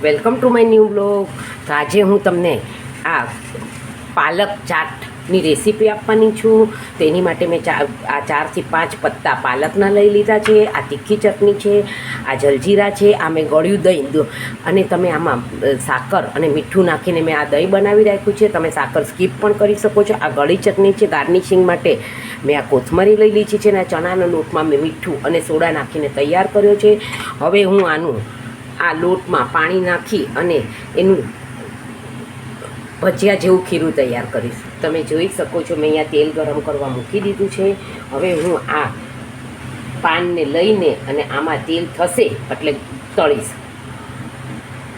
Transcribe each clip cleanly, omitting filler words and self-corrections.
Welcome to my new blog. તો આજે હું તમને આ પાલક ચાટની રેસીપી આપવાની છું. તો એની માટે મેં 4 થી 5 પત્તા પાલકના લઈ લીધા છે. આ તીખી ચટણી છે, આ જલજીરા છે, આ મેં ગળ્યું દહીં અને તમે આમાં સાકર અને મીઠું નાખીને મેં આ દહીં બનાવી રાખ્યું છે. તમે સાકર સ્કીપ પણ કરી શકો છો. આ ગળી ચટણી છે. ગાર્નિશિંગ માટે મેં આ કોથમરી લઈ લીધી છે અને આ ચણાના લોટમાં મેં મીઠું અને સોડા નાખીને તૈયાર કર્યો છે. હવે હું આ લોટમાં પાણી નાખી અને એનું ભજીયા જેવું ખીરું તૈયાર કરીશ. તમે જોઈ શકો છો મેં અહીંયા તેલ ગરમ કરવા મૂકી દીધું છે. હવે હું આ પાનને લઈને અને આમાં તેલ થશે એટલે તળીશ.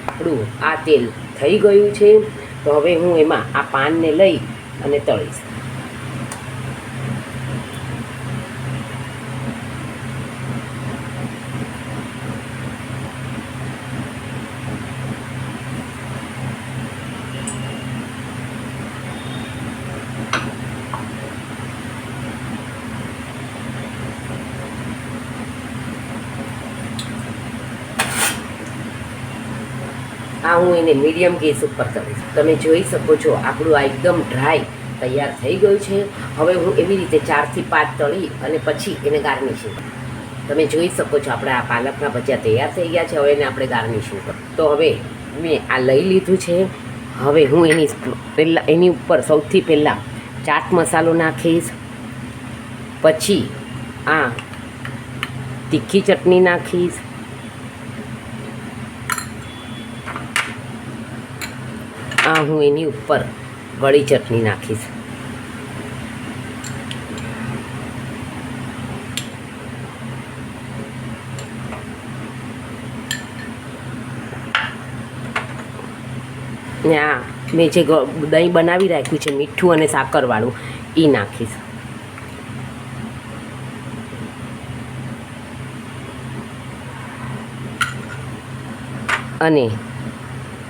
આપણું આ તેલ થઈ ગયું છે. તો હવે હું એમાં આ પાનને લઈ અને તળીશ. આ હું એને મીડિયમ ગેસ ઉપર કરીશ. તમે જોઈ શકો છો આપણું આ એકદમ ડ્રાય તૈયાર થઈ ગયું છે. હવે હું એવી રીતે 4 થી 5 તળી અને પછી એને ગાર્નિશિંગ. તમે જોઈ શકો છો આપણે આ પાલકના ભજીયા તૈયાર થઈ ગયા છે. હવે એને આપણે ગાર્નિશિંગ કરીએ. તો હવે મેં આ લઈ લીધું છે. હવે હું એની ઉપર સૌથી પહેલાં ચાટ મસાલો નાખીશ. પછી આ તીખી ચટણી નાખીશ. આ હું એની ઉપર ગળી ચટણી નાખીશ. ને આ મેં જે દહીં બનાવી રાખ્યું છે મીઠું અને સાકરવાળું એ નાખીશ. અને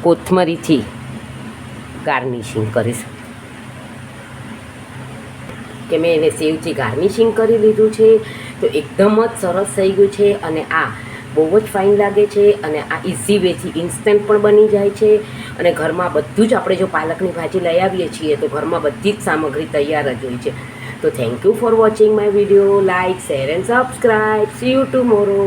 કોથમરીથી ગાર્નિશિંગ કરીશ. કે મેં એને સેવથી ગાર્નિશિંગ કરી લીધું છે. તો એકદમ જ સરસ થઈ ગયું છે અને આ બહુ જ ફાઇન લાગે છે. અને આ ઇઝી વેથી ઇન્સ્ટન્ટ પણ બની જાય છે. અને ઘરમાં બધું જ આપણે જો પાલકની ભાજી લઈ આવીએ છીએ તો ઘરમાં બધી જ સામગ્રી તૈયાર જ હોય છે. તો thank you for watching my video. Like, share and subscribe. C you tomorrow.